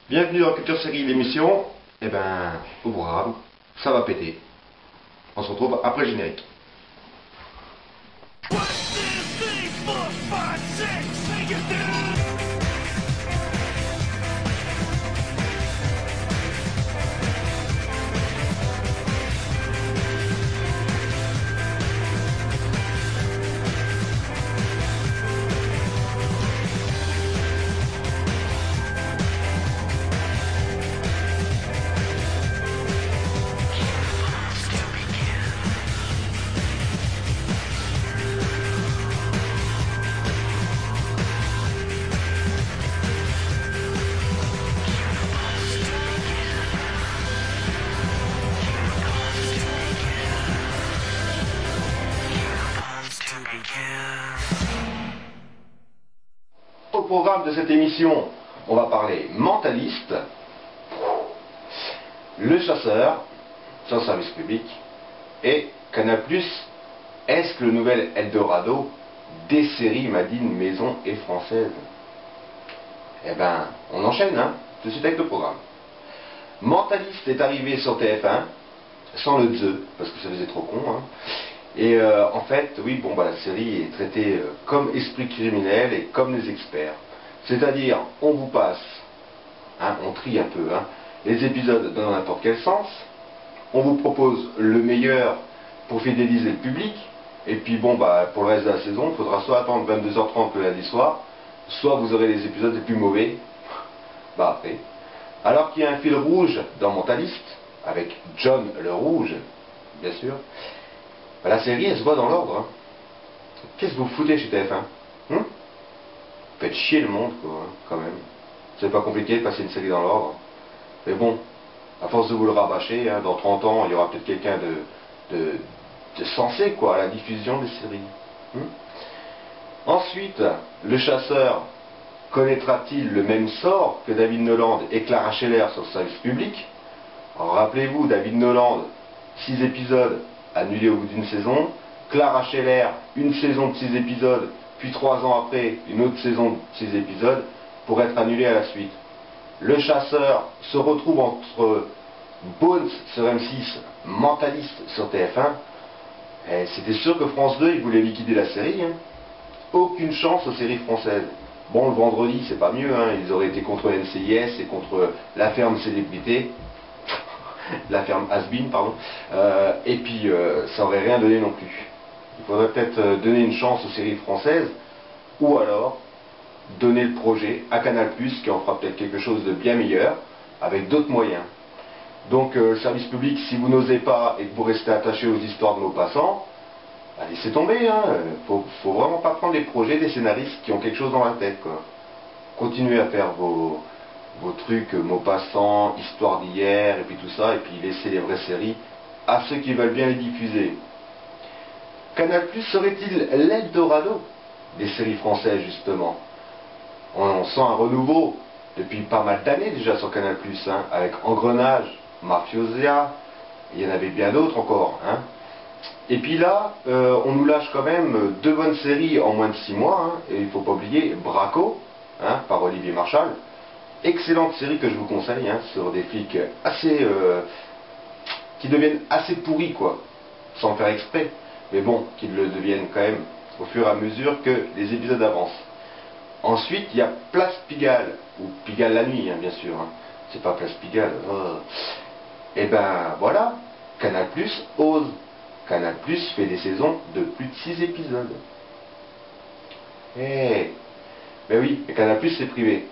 Bienvenue dans Culture Série, l'émission. Eh ben, au programme, ça va péter. On se retrouve après le générique. Au programme de cette émission, on va parler Mentaliste, Le Chasseur, sur le service public, et Canal+, est-ce que le nouvel Eldorado des séries made in maison et françaises? Eh ben, on enchaîne, hein, tout de suite avec le programme. Mentaliste est arrivé sur TF1, sans le THE, parce que ça faisait trop con, hein. Et en fait, oui, bon, bah, la série est traitée comme esprit criminel et comme les experts. C'est-à-dire, on vous passe, hein, on trie un peu, hein, les épisodes dans n'importe quel sens, on vous propose le meilleur pour fidéliser le public, et puis bon, bah, pour le reste de la saison, il faudra soit attendre 22h30 le lundi soir, soit vous aurez les épisodes les plus mauvais, bah après. Alors qu'il y a un fil rouge dans Mentaliste, avec John le Rouge, bien sûr, bah, la série, elle se voit dans l'ordre. Hein. Qu'est-ce que vous foutez chez TF1 Faites chier le monde, quoi, hein, quand même. C'est pas compliqué de passer une série dans l'ordre. Mais bon, à force de vous le rabâcher, hein, dans 30 ans, il y aura peut-être quelqu'un de sensé, quoi, à la diffusion des séries. Ensuite, Le Chasseur connaîtra-t-il le même sort que David Noland et Clara Scheller sur le service public? Rappelez-vous, David Noland, 6 épisodes annulés au bout d'une saison, Clara Scheller, une saison de 6 épisodes, puis 3 ans après, une autre saison de 6 épisodes, pour être annulée à la suite. Le Chasseur se retrouve entre Bones sur M6, Mentaliste sur TF1, et c'était sûr que France 2, ils voulaient liquider la série, hein. Aucune chance aux séries françaises. Bon, le vendredi, c'est pas mieux, hein. Ils auraient été contre NCIS et contre La Ferme Célébrité, La Ferme Has-Been, pardon, et puis ça aurait rien donné non plus. Il faudrait peut-être donner une chance aux séries françaises, ou alors donner le projet à Canal+, qui en fera peut-être quelque chose de bien meilleur, avec d'autres moyens. Donc, service public, si vous n'osez pas et que vous restez attaché aux histoires de Maupassant, bah, laissez tomber, hein. Faut vraiment pas prendre les projets des scénaristes qui ont quelque chose dans la tête, quoi. Continuez à faire vos trucs Maupassant, Histoire d'hier, et puis tout ça, et puis laissez les vraies séries à ceux qui veulent bien les diffuser. Canal+ serait-il l'Eldorado des séries françaises, justement? On sent un renouveau depuis pas mal d'années déjà sur Canal+, hein, avec Engrenage, Mafiosia, il y en avait bien d'autres encore, hein. Et puis là, on nous lâche quand même 2 bonnes séries en moins de 6 mois, hein, et il ne faut pas oublier Braco, hein, par Olivier Marchal. Excellente série que je vous conseille, hein, sur des flics assez qui deviennent assez pourris, quoi, sans faire exprès, mais bon, qu'ils le deviennent quand même au fur et à mesure que les épisodes avancent. Ensuite, il y a Place Pigalle, ou Pigalle la nuit, hein, bien sûr, hein. C'est pas Place Pigalle. Et ben voilà, Canal+ ose. Canal+ fait des saisons de plus de 6 épisodes. Ben oui, et Canal+ c'est privé.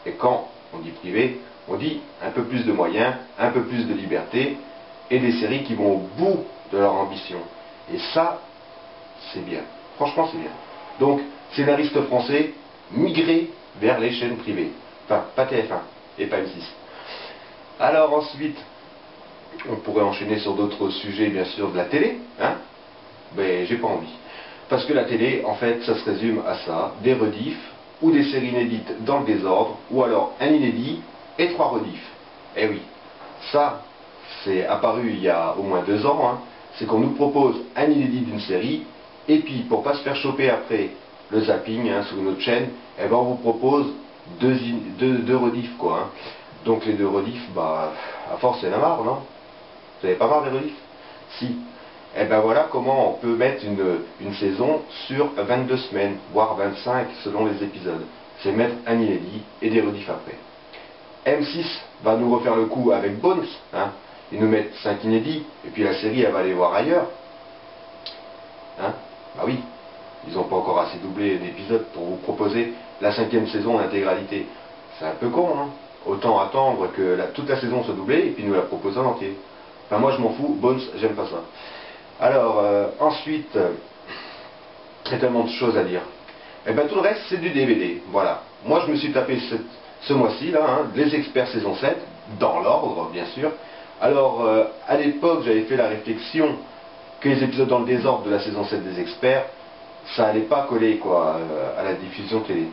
Et quand on dit privé, on dit un peu plus de moyens, un peu plus de liberté, et des séries qui vont au bout de leur ambition. Et ça, c'est bien. Franchement, c'est bien. Donc, scénaristes français, migrez vers les chaînes privées. Enfin, pas TF1 et pas M6. Alors ensuite, on pourrait enchaîner sur d'autres sujets, bien sûr, de la télé, hein, mais j'ai pas envie. Parce que la télé, en fait, ça se résume à ça, des rediffs, ou des séries inédites dans le désordre, ou alors un inédit et 3 rediffs. Eh oui, ça, c'est apparu il y a au moins 2 ans, hein, c'est qu'on nous propose un inédit d'une série, et puis, pour pas se faire choper après le zapping, hein, sur une autre chaîne, eh ben on vous propose deux rediffs, quoi, hein. Donc les deux rediffs, bah, à force, il y en a marre, non? Vous avez pas marre des rediffs? Si. Et ben voilà comment on peut mettre une saison sur 22 semaines, voire 25 selon les épisodes. C'est mettre un inédit et des rediffs après. M6 va nous refaire le coup avec Bones, hein. Ils nous mettent 5 inédits, et puis la série elle va aller voir ailleurs. Hein? Bah oui, ils n'ont pas encore assez doublé d'épisodes pour vous proposer la 5e saison en intégralité. C'est un peu con, hein. Autant attendre que toute la saison soit doublée et puis nous la proposer en entier. Enfin moi je m'en fous, Bones, j'aime pas ça. Alors ensuite, il y a tellement de choses à dire. Et bien tout le reste c'est du DVD, voilà. Moi je me suis tapé ce mois-ci là, hein, les experts saison 7, dans l'ordre bien sûr. Alors à l'époque j'avais fait la réflexion que les épisodes dans le désordre de la saison 7 des experts, ça allait pas coller quoi à la diffusion télé.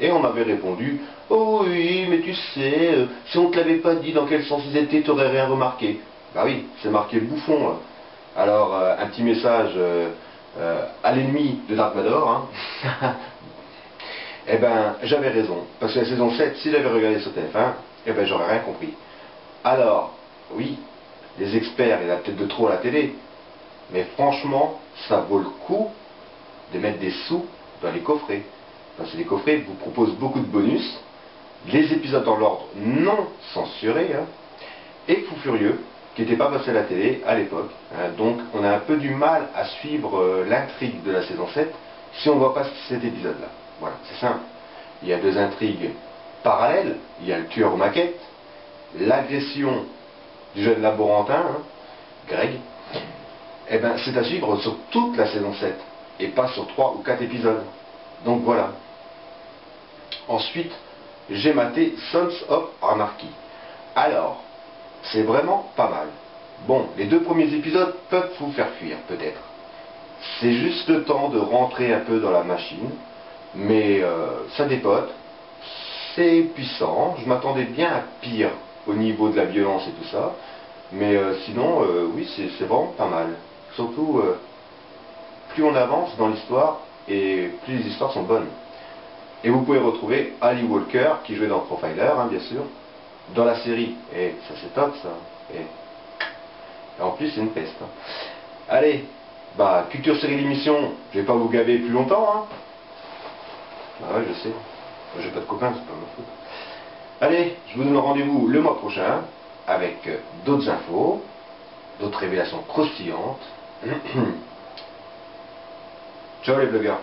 Et on m'avait répondu, oh oui, mais tu sais, si on te l'avait pas dit dans quel sens ils étaient, tu n'aurais rien remarqué. Bah oui, c'est marqué le bouffon là. Alors un petit message à l'ennemi de Dark Vador, hein. Eh ben j'avais raison, parce que la saison 7, si j'avais regardé sur TF1, eh ben j'aurais rien compris. Alors, oui, les experts, il y en a peut-être de trop à la télé, mais franchement, ça vaut le coup de mettre des sous dans les coffrets. Parce que les coffrets vous proposent beaucoup de bonus, les épisodes dans l'ordre non censurés, hein, et Fou Furieux, qui n'était pas passé à la télé à l'époque. Hein, donc on a un peu du mal à suivre l'intrigue de la saison 7 si on ne voit pas cet épisode-là. Voilà, c'est simple. Il y a deux intrigues parallèles. Il y a le tueur aux maquettes, l'agression du jeune laborantin, hein, Greg. Eh ben, c'est à suivre sur toute la saison 7 et pas sur 3 ou 4 épisodes. Donc voilà. Ensuite, j'ai maté Sons of Anarchy. Alors, c'est vraiment pas mal. Bon, les 2 premiers épisodes peuvent vous faire fuir, peut-être. C'est juste le temps de rentrer un peu dans la machine, mais ça dépote, c'est puissant, je m'attendais bien à pire au niveau de la violence et tout ça, mais sinon, oui, c'est vraiment pas mal. Surtout, plus on avance dans l'histoire, et plus les histoires sont bonnes. Et vous pouvez retrouver Ali Walker, qui jouait dans Profiler, hein, bien sûr, dans la série. Et ça c'est top ça. Et en plus c'est une peste. Hein. Allez, bah, culture série d'émission, je vais pas vous gaver plus longtemps. Hein. Bah ouais, je sais. Moi j'ai pas de copains, c'est pas ma faute. Allez, je vous donne rendez-vous le mois prochain avec d'autres infos, d'autres révélations croustillantes. Ciao les blogueurs.